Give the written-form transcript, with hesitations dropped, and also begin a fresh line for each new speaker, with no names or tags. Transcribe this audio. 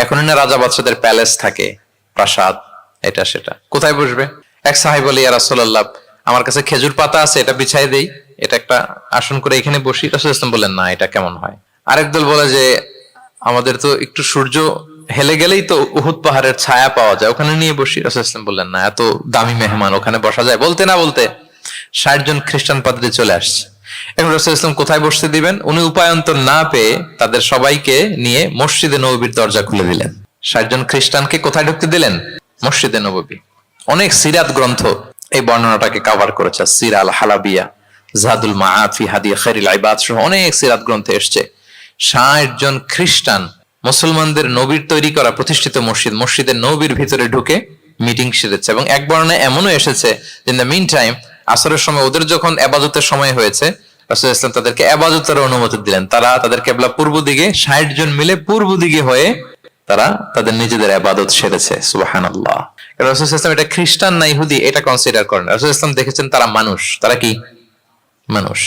এখন না রাজা বাদশাদের প্যালেস থাকে, প্রাসাদ, এটা সেটা, কোথায় বসবে? এক সাহাবী বলে, ইয়া রাসূলুল্লাহ, আমার কাছে খেজুর পাতা আছে, এটা বিছাই দেই, এটা একটা আসন করে এখানে বসি। রাসূল সাল্লাল্লাহু আলাইহি ওয়াসাল্লাম বললেন, না, এটা কেমন হয়? আরেক দল বলে যে আমাদের তো একটু সূর্য হেলে গেলেই তো উহুদ পাহাড়ের ছায়া পাওয়া যায়, ওখানে নিয়ে বসি। রাসূল সাল্লাল্লাহু আলাইহি ওয়াসাল্লাম বললেন, না, এত দামি মেহমান, ওখানে বসা যায়? বলতে না বলতে 60 জন খ্রিস্টান পাদ্রী চলে আসছে। এখন রাসূল সাল্লাল্লাহু আলাইহি ওয়াসাল্লাম কোথায় বসতে দিবেন? উনি উপায়ন্তর না পেয়ে তাদের সবাইকে নিয়ে মসজিদে নববীর দরজা খুলে দিলেন। 60 জন খ্রিস্টানকে কোথায় ঢুকতে দিলেন? মসজিদে নববী। অনেক সিরাত গ্রন্থ এই বর্ণনাটাকে কভার করেছে, সিরা আল হালাবিয়া, জাদুল মাআদ ফি হাদি খায়রিল ইবাদ সহ অনেক সিরাত গ্রন্থে এসেছে 60 জন খ্রিস্টান মুসলমানদের নবীর তৈরি করা প্রতিষ্ঠিত মসজিদের নবীর ভিতরে ঢুকে মিটিং সেরেছে। এবং এক বর্ণনায় এমনও এসেছে, ইন দ্য মিন টাইম আসরের সময় ওদের যখন ইবাদতের সময় হয়েছে, রাসূল ইসলাম তাদেরকে ইবাদতের অনুমতি দিলেন। তারা তাদের কিবলা পূর্ব দিকে, 60 জন মিলে পূর্ব দিকে হয়ে তারা তাদের নিজেদের ইবাদত সেরেছে। সুবহানাল্লাহ। রাসূল ইসলাম এটা খ্রিস্টান না ইহুদি এটা কনসিডার করেন। রাসূল ইসলাম দেখেছেন তারা মানুষ। তারা কি? মানুষ।